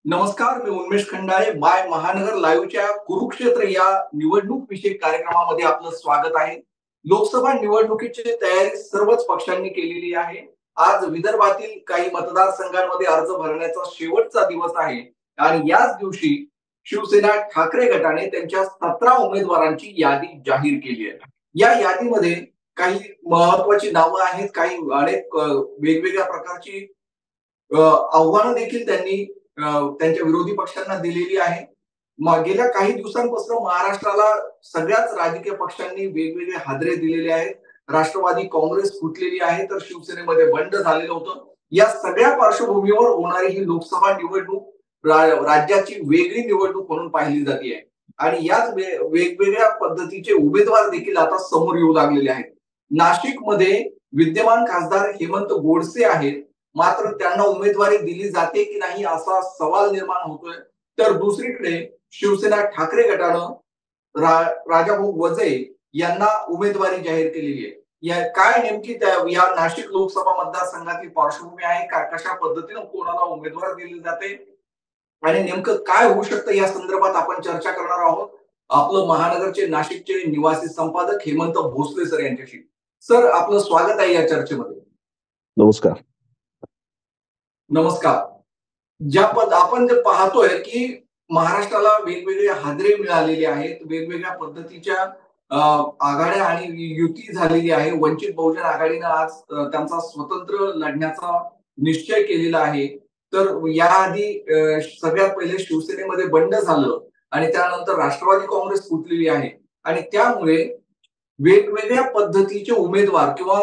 नमस्कार, मी उन्मेष खंडाळे. बाय महानगर लाईव्हच्या कुरुक्षेत्र या निवडणूक विषयक कार्यक्रमामध्ये आपलं स्वागत आहे. लोकसभा निवडणुकीची तयारी सर्वच पक्षांनी केलेली आहे. आज विदर्भातील काही मतदारसंघांमध्ये अर्ज भरण्याचा शेवटचा दिवस आहे आणि याच दिवशी शिवसेना ठाकरे गटाने त्यांच्या 17 उमेदवारांची यादी जाहीर केली आहे. या यादीमध्ये काही महत्वाची नावं आहेत, काही अनेक वेगवेगळ्या प्रकारची आव्हानं देखील त्यांनी त्यांच्या विरोधी पक्षांना दिलेली आहे. गेल्या काही दिवसांपासून महाराष्ट्राला सगळ्याच राजकीय पक्षांनी वेगवेगळे हादरे दिलेले आहेत. राष्ट्रवादी काँग्रेस फुटलेली आहे, तर शिवसेनेमध्ये बंड झालेलं होतं. या सगळ्या पार्श्वभूमीवर होणारी ही लोकसभा निवडणूक राज्याची वेगळी निवडणूक म्हणून पाहिली जाते आणि याच वेगवेगळ्या पद्धतीचे उमेदवार देखील आता समोर येऊ लागलेले आहेत. नाशिकमध्ये विद्यमान खासदार हेमंत गोडसे आहेत, मात्र त्यांना उमेदवारी दिली जाते की नाही असा सवाल निर्माण होतोय. तर दुसरीकडे शिवसेना ठाकरे गटानं राजाभाऊ वजे यांना उमेदवारी जाहीर केलेली आहे. काय नेमकी या नाशिक लोकसभा मतदारसंघातली पार्श्वभूमी आहे का, कशा पद्धतीनं कोणाला उमेदवार दिले जाते आणि नेमकं काय होऊ शकतं या संदर्भात आपण चर्चा करणार आहोत. आपलं महानगरचे नाशिकचे निवासी संपादक हेमंत भोसले सर यांच्याशी. सर, आपलं स्वागत आहे या चर्चेमध्ये. नमस्कार. नमस्कार. आपण जे पाहतोय की महाराष्ट्राला वेगवेगळे हादरे मिळालेले आहेत, वेगवेगळ्या पद्धतीच्या आघाड्या आणि युती झालेली आहे. वंचित बहुजन आघाडीनं आज त्यांचा स्वतंत्र लढण्याचा निश्चय केलेला आहे. तर याआधी सगळ्यात पहिले शिवसेनेमध्ये बंड झालं आणि त्यानंतर राष्ट्रवादी काँग्रेस फुटलेली आहे आणि त्यामुळे वेगवेगळ्या पद्धतीचे उमेदवार किंवा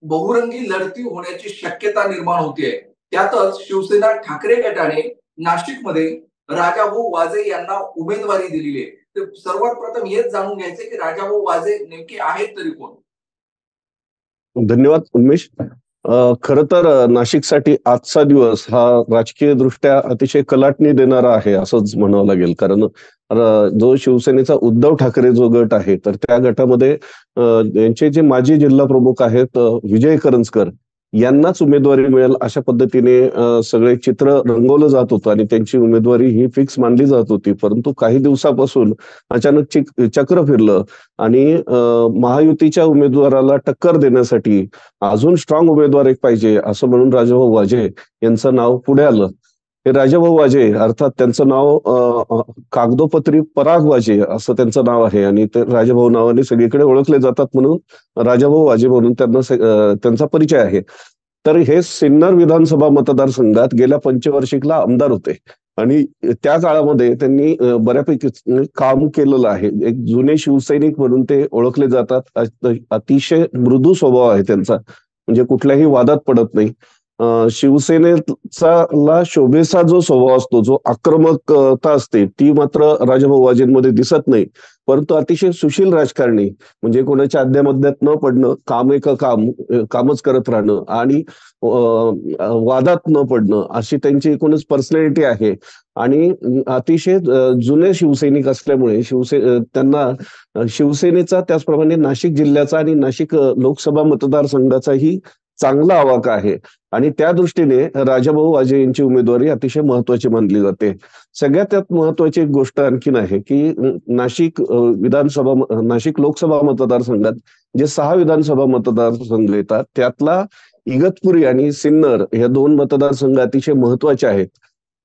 बहुरंगी लढती होण्याची शक्यता निर्माण होतीये. त्यातच शिवसेना ठाकरे गटाने नाशिकमध्ये राजाभाऊ वाजे यांना उमेदवारी दिलेली आहे. तर सर्वात प्रथम हेच जाणून घ्यायचे की राजाभाऊ वाजे नेमके आहेत तरी कोण? धन्यवाद उन्मेष. खरं तर नाशिकसाठी आजचा दिवस हा राजकीय दृष्ट्या अतिशय कलाटणी देणारा आहे असंच म्हणावं लागेल. कारण जो शिवसेनेचा उद्धव ठाकरे जो गट आहे, तर त्या गटामध्ये यांचे जे माजी जिल्हा प्रमुख आहेत विजय करंजकर यांनाच उमेदवारी मिळेल अशा पद्धतीने सगळे चित्र रंगवलं जात होतं आणि त्यांची उमेदवारी ही फिक्स मानली जात होती. परंतु काही दिवसापासून अचानक चक्र फिरलं आणि महायुतीच्या उमेदवाराला टक्कर देण्यासाठी अजून स्ट्रॉंग उमेदवार एक पाहिजे असं म्हणून राजाभाऊ वाजे यांचं नाव पुढे आलं. हे राजाभाऊ वाजे अर्थात त्यांचं नाव कागदोपत्री पराग वाजे असं त्यांचं नाव आहे आणि ते राजाभाऊ नावाने सगळीकडे ओळखले जातात म्हणून राजाभाऊ वाजे म्हणून त्यांचा परिचय आहे. तर हे सिन्नर विधानसभा मतदारसंघात गेल्या पंचवार्षिकला आमदार होते आणि त्या काळामध्ये त्यांनी बऱ्यापैकी काम केलेलं आहे. एक जुने शिवसैनिक म्हणून ते ओळखले जातात. अतिशय मृदू स्वभाव आहे त्यांचा, म्हणजे कुठल्याही वादात पडत नाही. शिवसेनेचा शोभेचा जो स्वभाव असतो, जो आक्रमकता असते, ती मात्र राजाभाऊ वाजेंमध्ये दिसत नाही. परंतु अतिशय सुशील राजकारणी, म्हणजे कोणाच्या अध्यामध्यात न पडणं, कामच करत राहणं आणि वादात न पडणं अशी त्यांची एकूणच पर्सनॅलिटी आहे. आणि अतिशय जुने शिवसैनिक असल्यामुळे त्यांना शिवसेनेचा त्याचप्रमाणे नाशिक जिल्ह्याचा आणि नाशिक लोकसभा मतदारसंघाचाही चांगला आवाका आहे आणि त्या दृष्टीने राजाभाऊ वाजे यांची उमेदवारी अतिशय महत्वाची मानली जाते. सगळ्यात त्यात महत्वाची एक गोष्ट आणखीन आहे की नाशिक लोकसभा मतदारसंघात जे 6 विधानसभा मतदारसंघ येतात त्यातला इगतपुरी आणि सिन्नर या 2 मतदारसंघ अतिशय महत्वाचे आहेत.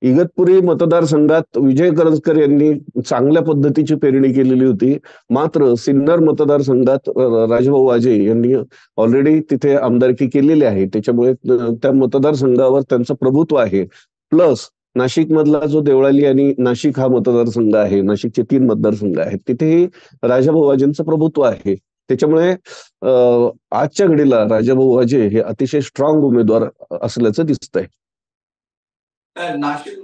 इगतपुरी मतदारसंघात विजय करंजकर यांनी चांगल्या पद्धतीची पेरणी केलेली होती, मात्र सिन्नर मतदारसंघात राजाभाऊ वाजे यांनी ऑलरेडी तिथे आमदारकी केलेली आहे. त्याच्यामुळे त्या मतदारसंघावर त्यांचं प्रभुत्व आहे. प्लस नाशिक मधला जो देवळाली आणि नाशिक हा मतदारसंघ आहे, नाशिकचे 3 मतदारसंघ आहेत, तिथेही राजाभाऊ वाजेंचं प्रभुत्व आहे. त्याच्यामुळे आजच्या घडीला राजाभाऊ वाजे हे अतिशय स्ट्रॉंग उमेदवार असल्याचं दिसतंय. नाशिक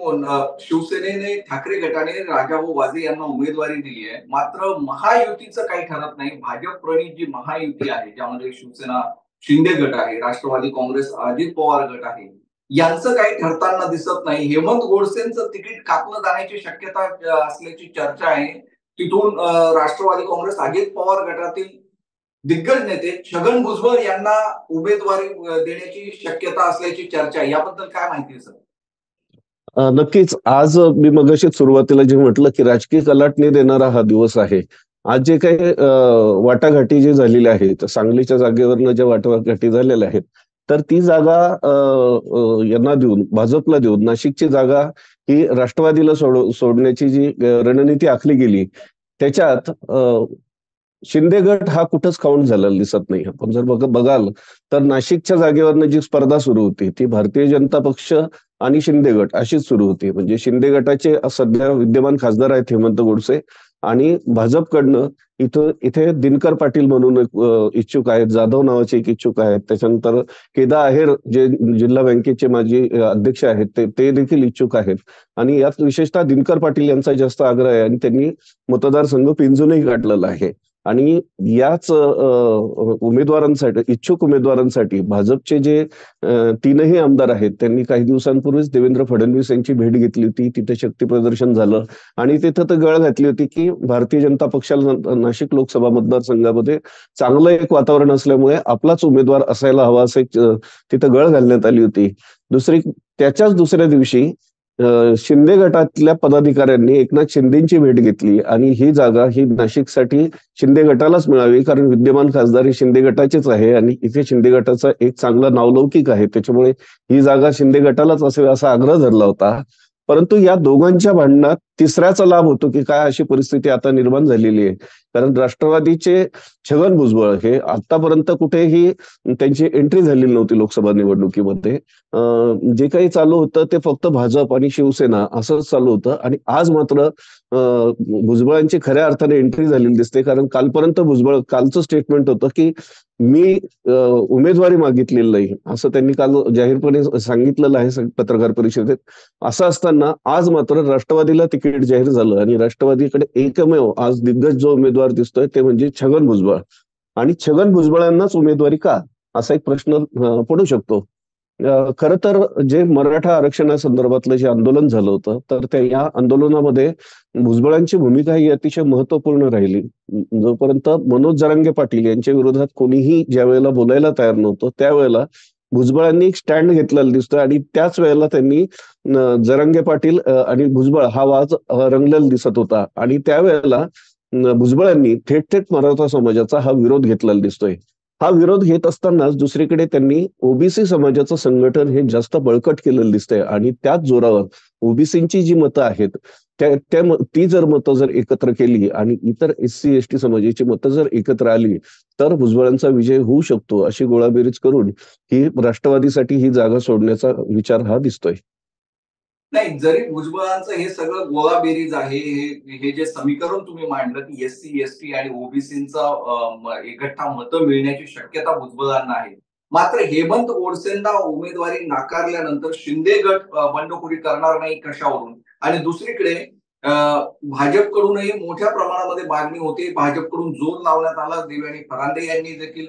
शिवसेनेने ठाकरे गटाने राजाभाऊ वाजे यांना उमेदवारी दिली आहे, मात्र महायुतीचं काही ठरत नाही. भाजप प्रणित जी महायुती आहे, ज्यामध्ये शिवसेना शिंदे गट आहे, राष्ट्रवादी काँग्रेस अजित पवार गट आहे, यांचं काही ठरताना दिसत नाही. हेमंत गोडसेंचं तिकीट कापलं जाण्याची शक्यता असल्याची चर्चा आहे. तिथून राष्ट्रवादी काँग्रेस अजित पवार गटातील दिग्गज नेते छगन भुजबळ यांना उमेदवारी देण्याची शक्यता असल्याची चर्चा आहे. याबद्दल काय माहिती आहे सर? नक्कीच. आज मी मगाशीच सुरुवातीला जे म्हटलं की राजकीय कलाटणी देणारा हा दिवस आहे. आज जे काही वाटाघाटी जी झालेली आहे, तर सांगलीच्या जागेवरनं ज्या वाटाघाटी झालेल्या आहेत, तर ती जागा यांना देऊन, भाजपला देऊन नाशिकची जागा ही राष्ट्रवादीला सोडण्याची जी रणनीती आखली गेली, त्याच्यात शिंदे गट हा कुठंच काउंट झालेला दिसत नाही. आपण जर बघाल तर नाशिकच्या जागेवरनं जी स्पर्धा सुरू होती ती भारतीय जनता पक्ष आणि शिंदे गट अशीच सुरू होती. म्हणजे शिंदे गटाचे सध्या विद्यमान खासदार आहेत हेमंत गोडसे, आणि भाजपकडनं इथे दिनकर पाटील म्हणून एक इच्छुक आहेत, जाधव नावाचे एक इच्छुक आहेत, त्याच्यानंतर केदा आहेर जे जिल्हा बँकेचे माजी अध्यक्ष आहेत ते देखील इच्छुक आहेत. आणि यात विशेषतः दिनकर पाटील यांचा जास्त आग्रह आहे आणि त्यांनी मतदारसंघ पिंजूनही गाठलेला आहे. आणि याच उमेदवारांसाठी, इच्छुक उमेदवारांसाठी भाजपचे जे तीनही आमदार आहेत त्यांनी काही दिवसांपूर्वीच देवेंद्र फडणवीस यांची भेट घेतली होती. तिथे शक्ती प्रदर्शन झालं आणि तिथं तर गळ घातली होती की भारतीय जनता पक्षाला नाशिक लोकसभा मतदारसंघामध्ये चांगलं एक वातावरण असल्यामुळे आपलाच उमेदवार असायला हवा असं तिथं गळ घालण्यात आली होती. त्याच्याच दुसऱ्या दिवशी शिंदे गटातल्या पदाधिकाऱ्यांनी एकनाथ शिंदेची भेट घेतली आणि ही जागा ही नाशिकसाठी शिंदे गटालाच मिळावी, कारण विद्यमान खासदार हे शिंदे गटाचेच आहे आणि इथे शिंदे गटाचा एक चांगला नावलौकिक आहे, त्याच्यामुळे ही जागा शिंदे गटालाच असावी असा आग्रह धरला होता. परंतु या दोघांच्या भांडणात तिसऱ्याचा लाभ होतो की काय अशी परिस्थिती आता निर्माण झालेली आहे. कारण राष्ट्रवादीचे छगन भुजबळ हे आतापर्यंत कुठेही त्यांची एंट्री झालेली नव्हती लोकसभा निवडणुकीमध्ये. जे काही चालू होतं ते फक्त भाजप आणि शिवसेना असंच चालू होतं. आणि आज मात्र भुजबळांची खऱ्या अर्थाने एंट्री झालेली दिसते, कारण कालपर्यंत कालचं स्टेटमेंट होतं की मी उमेदवारी मागितलेली नाही असं त्यांनी काल जाहीरपणे सांगितलेलं आहे पत्रकार परिषदेत. असं असताना आज मात्र राष्ट्रवादीला तिकीट जाहीर झालं आणि राष्ट्रवादीकडे एकमेव आज दिग्गज जो उमेदवार दिसतोय ते म्हणजे छगन भुजबळ. आणि छगन भुजबळांनाच उमेदवारी का, असा एक प्रश्न पडू शकतो. खरं तर जे मराठा आरक्षणासंदर्भातलं जे आंदोलन झालं होतं, तर या आंदोलनामध्ये भुजबळांची भूमिका ही अतिशय महत्वपूर्ण राहिली. जोपर्यंत मनोज जरांगे पाटील यांच्या विरोधात कोणीही ज्या वेळेला बोलायला तयार नव्हतं त्यावेळेला भुजबळांनी एक स्टँड घेतलेला दिसतोय आणि त्याच वेळेला त्यांनी जरांगे पाटील आणि भुजबळ हा वाद रंगलेला दिसत होता. आणि त्यावेळेला भुजबळांनी थेट थेट मराठा समाजाचा हा विरोध घेतलेला दिसतोय. हा विरोध घेत असतानाच दुसरीकडे त्यांनी ओबीसी समाजाचं संघटन हे जास्त बळकट केलेलं दिसतंय आणि त्याच जोरावर ओबीसीची जी मतं आहेत ती जर मतं जर एकत्र केली आणि इतर SC ST समाजाची मतं जर एकत्र आली तर भुजबळांचा विजय होऊ शकतो, अशी गोळाबेरीज करून ही राष्ट्रवादीसाठी ही जागा सोडण्याचा विचार हा दिसतोय. नाही, जरी भुजबळांचं हे सगळं गोळाबेरीज आहे, हे जे समीकरण तुम्ही मांडलं की SC ST आणि ओबीसींचा एकगठ्ठा मतं मिळण्याची शक्यता भुजबळांना आहे, मात्र हेमंत गोडसेंना उमेदवारी नाकारल्यानंतर शिंदे गट बंडखोरी करणार नाही कशावरून? आणि दुसरीकडे भाजपकडूनही मोठ्या प्रमाणामध्ये मागणी होते, भाजपकडून जोर लावण्यात आला. देवयानी फरांदे यांनी देखील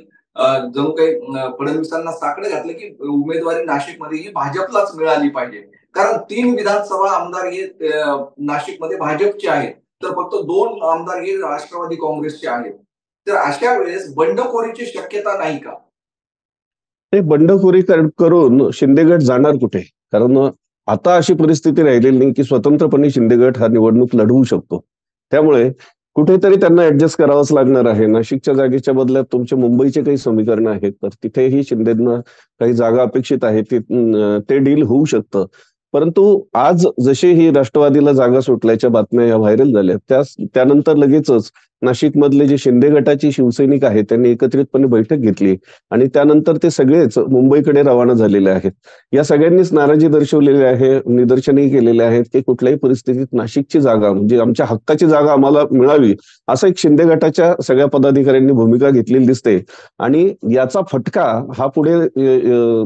जणू काही फडणवीसांना साकडं घातलं की उमेदवारी नाशिकमध्ये ही भाजपलाच मिळाली पाहिजे, कारण 3 विधानसभा आमदार हे नाशिकमध्ये भाजपचे आहेत, तर फक्त 2 आमदार हे राष्ट्रवादी काँग्रेसचे आहेत. तर अशा वेळेस बंडखोरीची शक्यता नाही का? ते बंडखोरी करून शिंदे गट जाणार कुठे? कारण आता अशी परिस्थिती राहिलेली नाही की स्वतंत्रपणे शिंदे गट हा निवडणूक लढवू शकतो. त्यामुळे कुठेतरी त्यांना ऍडजस्ट करावंच लागणार आहे. नाशिकच्या जागेच्या बदल्यात तुमचे मुंबईचे काही समीकरण आहेत, तर तिथेही शिंदेंना काही जागा अपेक्षित आहे, ते डील होऊ शकतं. परंतु आज जशी ही राष्ट्रवादीला जागा सुटल्याच्या बातम्या या व्हायरल झाल्या, त्यानंतर लगेचच नाशिकमधले जे शिंदे गटाचे शिवसैनिक आहेत त्यांनी एकत्रितपणे बैठक घेतली आणि त्यानंतर ते सगळेच मुंबईकडे रवाना झालेले आहेत. या सगळ्यांनीच नाराजी दर्शवलेली आहे, निदर्शनही केलेले आहेत की कुठल्याही परिस्थितीत नाशिकची जागा म्हणजे आमच्या हक्काची जागा आम्हाला मिळावी, असं एक शिंदे गटाच्या सगळ्या पदाधिकाऱ्यांनी भूमिका घेतलेली दिसते. आणि याचा फटका हा पुढे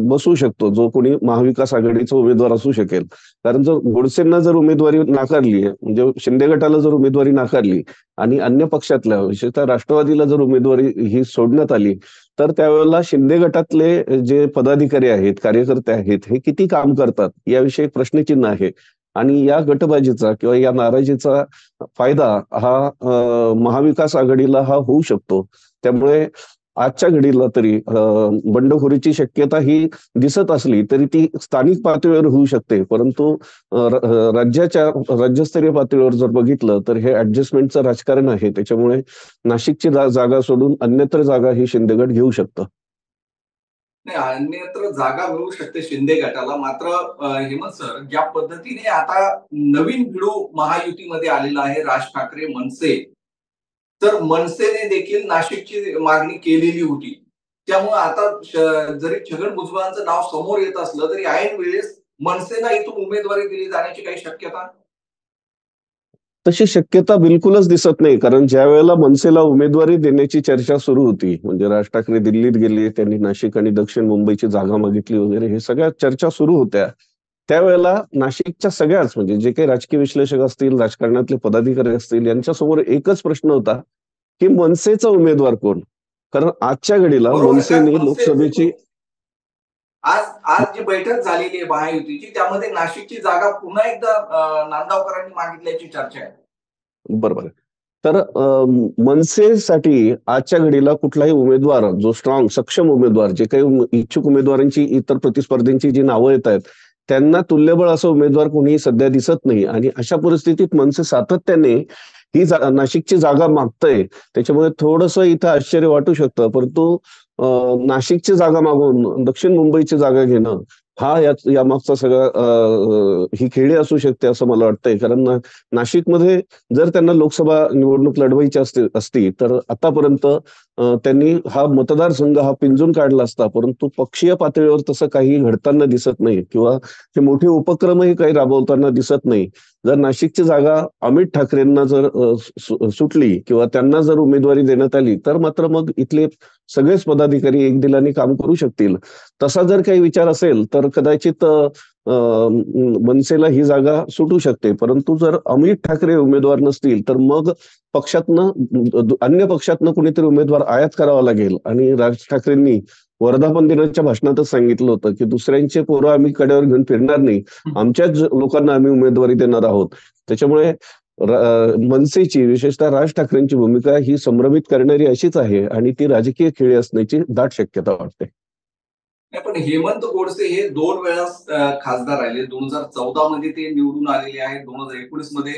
बसू शकतो, जो कोणी महाविकास आघाडीचा उमेदवार असू शकेल. कारण जर गोडसेंना जर उमेदवारी नाकारली, म्हणजे शिंदे गटाला जर उमेदवारी नाकारली आणि अन्य पक्षातल्या विशेषतः राष्ट्रवादीला जर उमेदवारी ही सोडण्यात आली, तर त्यावेळेला शिंदे गटातले जे पदाधिकारी आहेत, कार्यकर्ते आहेत, हे किती काम करतात याविषयी प्रश्नचिन्ह आहे. आणि या गटबाजीचा किंवा या नाराजीचा फायदा हा महाविकास आघाडीला हा होऊ शकतो. त्यामुळे आजच्या घडीला तरी बंडखोरीची शक्यता ही दिसत असली तरी ती स्थानिक पातळीवर होऊ शकते, परंतु राज्यस्तरीय पातळीवर जर बघितलं तर हे ऍडजस्टमेंटचं राजकारण आहे. त्याच्यामुळे नाशिकची जागा सोडून अन्यत्र जागा ही शिंदे गट घेऊ शकतं. नाही, अन्यत्र जागा मिळू शकते शिंदे गटाला. मात्र हेमंत सर, ज्या पद्धतीने आता नवीन भिडू महायुतीमध्ये आलेला आहे, राज ठाकरे मनसे, तर मनसेने देखील नाशिकची मागणी केलेली होती. त्यामुळे आता जरी छगन भुजबळांचं नाव समोर येत असलं तरी ऐन वेळेस मनसेला इथून उमेदवारी दिली जाण्याची काही शक्यता? तशी शक्यता बिलकुलच दिसत नाही, कारण ज्या वेळेला मनसेला उमेदवारी देण्याची चर्चा सुरू होती, म्हणजे राज ठाकरे दिल्लीत गेले, त्यांनी नाशिक आणि दक्षिण मुंबईची जागा मागितली वगैरे, हे सगळ्या चर्चा सुरू होत्या. त्यावेळेला नाशिकच्या सगळ्याच, म्हणजे जे काही राजकीय विश्लेषक असतील, राजकारणातले पदाधिकारी असतील, यांच्यासमोर एकच प्रश्न होता की मनसेचा उमेदवार कोण. कारण आजच्या घडीला बरोबर. कारण मनसेने लोकसभेची आज आज जी बैठक झालेली आहे महायुतीची, त्यामध्ये नाशिकची जागा पुन्हा एकदा नांदगावकरांनी मागितल्याची चर्चा आहे. बरोबर आहे. तर मनसेसाठी आजच्या घडीला कुठलाही उमेदवार जो स्ट्रॉंग सक्षम उमेदवार, जे काही इच्छुक उमेदवारांची इतर प्रतिस्पर्धींची जी नावं येत आहेत, त्यांना तुल्यबळ असं उमेदवार कोणीही सध्या दिसत नाही. आणि अशा परिस्थितीत मनसे सातत्याने ही नाशिकची जागा मागतंय. त्याच्यामुळे थोडंसं इथं आश्चर्य वाटू शकतं, परंतु नाशिकची जागा मागून दक्षिण मुंबईची जागा घेणं हा यामागचा सगळा ही खेळी असू शकते असं मला वाटतंय. कारण नाशिकमध्ये जर त्यांना लोकसभा निवडणूक लढवायची असती तर आतापर्यंत त्यांनी हा मतदारसंघ हा पिंजून काढला असता, परंतु पक्षीय पातळीवर तसं काही घडताना दिसत नाही किंवा ते मोठे उपक्रमही काही राबवताना दिसत नाही. जर नाशिकची जागा अमित ठाकरेंना जर सुटली किंवा त्यांना जर उमेदवारी देण्यात आली तर मात्र मग इथले सगळेच पदाधिकारी एकदिलाने काम करू शकतील. तसा जर काही विचार असेल तर कदाचित मनसेला ही जागा सुटू शकते. परंतु जर अमित ठाकरे उमेदवार नसतील तर मग पक्षातनं अन्य पक्षातनं कुणीतरी उमेदवार आयात करावा लागेल. आणि राज ठाकरेंनी वर्धापन दिनाच्या भाषणातच सांगितलं होतं की दुसऱ्यांचे पोरं आम्ही कड्यावर घेऊन फिरणार नाही, आमच्याच लोकांना आम्ही उमेदवारी देणार आहोत. त्याच्यामुळे मनसेची, विशेषतः राज ठाकरेंची भूमिका ही संभ्रमित करणारी अशीच आहे आणि ती राजकीय खेळी असण्याची दाट शक्यता वाटते. नाही, पण हेमंत गोडसे हे 2 वेळा खासदार राहिले. 2014 मध्ये ते निवडून आलेले आहेत. 2019 मध्ये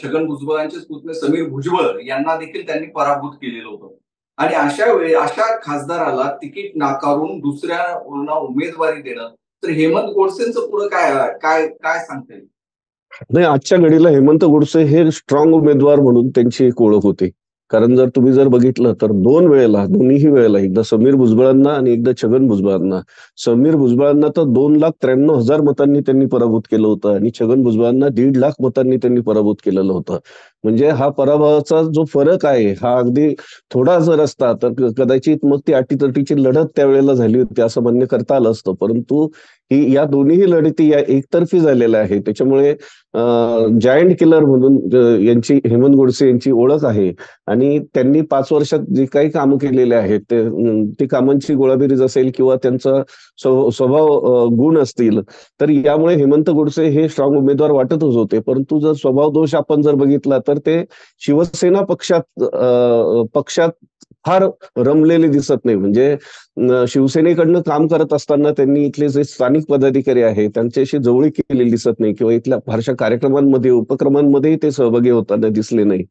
छगन भुजबळांचे पुतणे समीर भुजबळ यांना देखील त्यांनी पराभूत केलेलं होतं. आणि अशा वेळी अशा खासदाराला तिकीट नाकारून दुसऱ्यांना उमेदवारी देणं, तर हेमंत गोडसेंचं पुढे काय काय काय सांगता येईल? नाही, आजच्या घडीला हेमंत गोडसे हे स्ट्रॉंग उमेदवार म्हणून त्यांची एक ओळख होती. कारण तुम्ही जर बघितलं तर दोन्ही वेळेला एकदा समीर भुजबळांना आणि एकदा छगन भुजबळांना, समीर भुजबळांना तर 2,93,000 मतांनी त्यांनी पराभूत केलं होतं आणि छगन भुजबळांना 1,50,000 मतांनी त्यांनी पराभूत केलेलं होतं. म्हणजे हा पराभवाचा जो फरक आहे हा अगदी थोडा जर असता तर कदाचित मग ती अटीतटीची लढत त्यावेळेला झाली होती असं मान्य करता आलं असतं. परंतु या दोन्ही लढती या एकतर्फी झालेल्या आहेत. त्याच्यामुळे जायंट किलर म्हणून यांची हेमंत गोडसे यांची ओळख आहे. आणि त्यांनी 5 वर्षात जे काही कामं केलेले आहेत ती कामांची गोळाबेरीज असेल किंवा त्यांचा स्वभाव गुण असतील, तर यामुळे हेमंत गोडसे हे स्ट्रॉंग उमेदवार वाटतच होते. परंतु जर स्वभाव दोष आपण जर बघितला तर ते शिवसेना पक्षात फार रमलेले दिसत नाही. म्हणजे शिवसेनेकडनं काम करत असताना त्यांनी इथले जे स्थानिक पदाधिकारी आहेत त्यांच्याशी जवळीक केलेली दिसत नाही किंवा इथल्या फारशा कार्यक्रमांमध्ये उपक्रमांमध्येही ते सहभागी होताना दिसले नाही.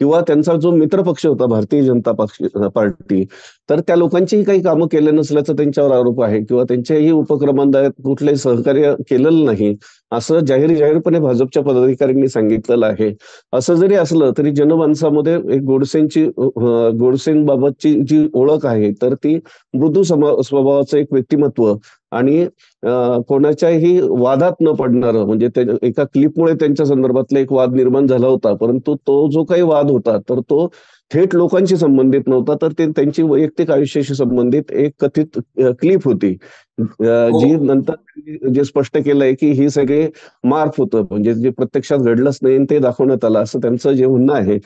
किंवा त्यांचा जो मित्रपक्ष होता भारतीय जनता पार्टी, तर त्या लोकांचीही काही कामं केले नसल्याचा त्यांच्यावर आरोप आहे किंवा त्यांच्याही उपक्रमांना कुठलंही सहकार्य केलेलं नाही असं जाहीरपणे भाजपच्या पदाधिकाऱ्यांनी सांगितलेलं आहे. असं जरी असलं तरी जनमानसामध्ये एक गोडसेंबाबतची जी ओळख आहे तर ती मृदू स्वभावाचं एक व्यक्तिमत्व आणि कोणाच्याही वादात न पडणारं, म्हणजे एका क्लिपमुळे त्यांच्या संदर्भातला एक वाद निर्माण झाला होता, परंतु तो जो काही वाद होता तर तो थेट लोकांशी संबंधित नव्हता, तर ते त्यांची वैयक्तिक आयुष्याशी संबंधित एक कथित क्लिप होती, जी नंतर जे स्पष्ट केलंय की ही सगळे मार्फ होतं, म्हणजे जे प्रत्यक्षात घडलंच नाही ते दाखवण्यात आलं असं त्यांचं जे म्हणणं आहे.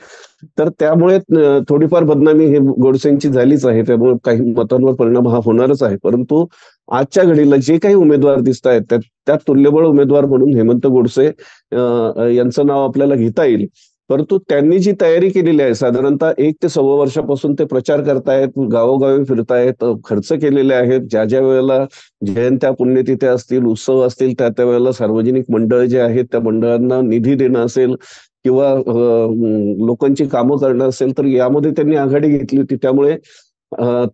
तर त्यामुळे थोडीफार बदनामी हे गोडसेंची झालीच आहे. त्यामुळे काही मतांवर परिणाम हा होणारच आहे. परंतु आजच्या घडीला जे काही उमेदवार दिसत आहेत त्यात तुल्यबळ उमेदवार म्हणून हेमंत गोडसे यांचं नाव आपल्याला घेता येईल. परंतु त्यांनी जी तयारी केलेली आहे साधारणतः 1 ते 1.25 वर्षापासून ते प्रचार करतायत, गावोगावी फिरतायत, खर्च केलेले आहेत. ज्या ज्या वेळेला जयंत्या, पुण्यतिथ्या असतील, उत्सव असतील, त्या त्या वेळेला सार्वजनिक मंडळ जे आहेत त्या मंडळांना निधी देणं असेल किंवा लोकांची कामं करणं असेल, तर यामध्ये त्यांनी आघाडी घेतली होती. त्यामुळे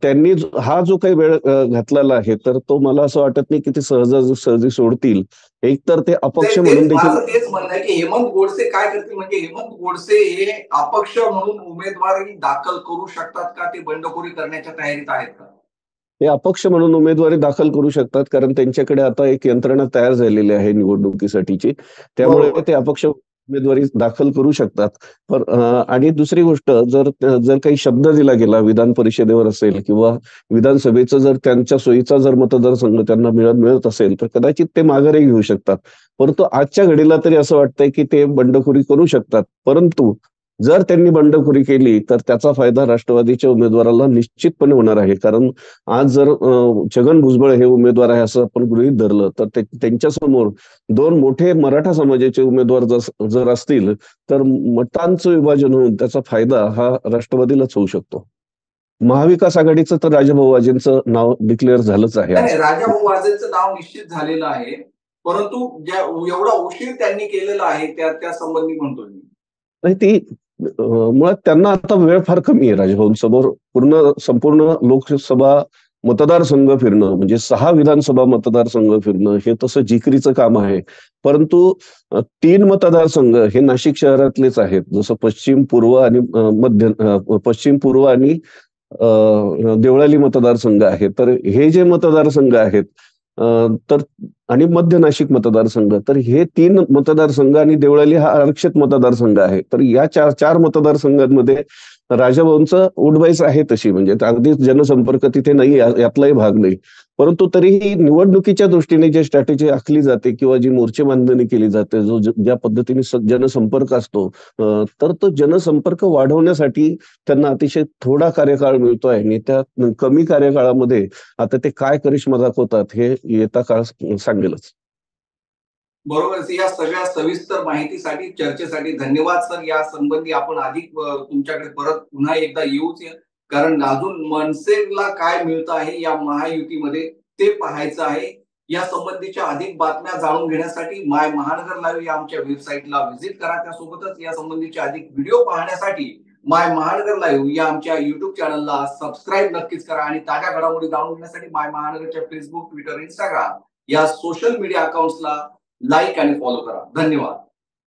त्यांनी हा जो काही वेळ घातलेला आहे, तर तो मला असं वाटत नाही की ते सहजासहजी सोडतील. एक तर ते अपक्ष म्हणून तेच देखील माझं तेच म्हणणं आहे की हेमंत गोडसे काय करतील, म्हणजे हेमंत गोडसे हे अपक्ष म्हणून उमेदवारी दाखल करू शकतात का? ते बंडखोरी करण्याच्या तयारीत आहेत का? ते अपक्ष म्हणून उमेदवारी दाखल करू शकतात, कारण त्यांच्याकडे आता एक यंत्रणा तयार झालेली आहे निवडणुकीसाठीची. त्यामुळे बरोबर. ते अपक्ष उमेदवारी दाखल करू शकतात. आणि दुसरी गोष्ट, जर जर काही शब्द दिला गेला विधान परिषदेवर असेल किंवा विधानसभेचं जर त्यांच्या सोयीचा जर मतदारसंघ त्यांना मिळत असेल, तर कदाचित ते माघारी घेऊ शकतात. परंतु आजच्या घडीला तरी असं वाटतंय की ते बंडखोरी करू शकतात. परंतु जर त्यांनी बंडखोरी केली, तर त्याचा फायदा राष्ट्रवादीच्या उमेदवाराला निश्चितपणे होणार आहे. कारण आज जर छगन भुजबळ हे उमेदवार आहे असं आपण गृहीत धरलं, तर त्यांच्या समोर 2 मोठे मराठा समाजाचे उमेदवार जर असतील, तर मतांचं विभाजन होऊन त्याचा फायदा हा राष्ट्रवादीलाच होऊ शकतो. महाविकास आघाडीचं तर राजाभाऊ वाजेंचं नाव डिक्लेअर झालंच आहे नाही, आज. नाही, राजाभाऊ वाजेंचं नाव निश्चित झालेलं आहे. परंतु एवढा उशीर त्यांनी केलेला आहे त्या संबंधी म्हणतोय मी. नाही ती मुळात त्यांना आता वेळ फार कमी आहे राजभवनसमोर. संपूर्ण लोकसभा मतदारसंघ फिरणं म्हणजे 6 विधानसभा मतदारसंघ फिरणं हे तसं जिकिरीचं काम आहे. परंतु 3 मतदारसंघ हे नाशिक शहरातलेच आहेत. जसं पश्चिम, पूर्व आणि पश्चिम, पूर्व आणि देवळाली मतदारसंघ आहे. तर हे जे मतदारसंघ आहेत तर आणि मध्य नाशिक मतदारसंघ, तर हे 3 मतदारसंघ आणि देवळाली हा आरक्षित मतदारसंघ आहे. तर या 4 मतदारसंघांमध्ये राजाभाऊंचं उठबाईस आहे तशी, म्हणजे अगदीच जनसंपर्क तिथे नाही, यातलाही भाग नाही. परंतु तरीही निवडणुकीच्या दृष्टीने जी स्ट्रॅटेजी आखली जाते किंवा जी मोर्चे बांधणी केली जाते, ज्या पद्धतीने जनसंपर्क असतो, तर तो जनसंपर्क वाढवण्यासाठी त्यांना अतिशय थोडा कार्यकाळ मिळतोय आणि त्या कमी कार्यकाळामध्ये आता ते काय करिश्मा दाखवतात हे येता काळ सांगेलच. बरोबर. या सगळ्या सविस्तर माहितीसाठी, चर्चेसाठी धन्यवाद सर. या संबंधी आपण अधिक तुमच्याकडे परत पुन्हा एकदा येऊच, कारण अजून मनसेला काय मिळतं आहे या महायुतीमध्ये ते पाहायचं आहे. या संबंधीच्या अधिक बातम्या जाणून घेण्यासाठी माय महानगर लाईव्ह या आमच्या वेबसाईटला व्हिजिट करा. त्यासोबतच या संबंधीचे अधिक व्हिडिओ पाहण्यासाठी माय महानगर लाईव्ह या आमच्या युट्यूब चॅनलला सबस्क्राईब नक्कीच करा आणि ताज्या घडामोडी जाणून घेण्यासाठी माय महानगरच्या फेसबुक, ट्विटर, इंस्टाग्राम या सोशल मीडिया अकाउंट्सला लाईक आणि फॉलो करा. धन्यवाद.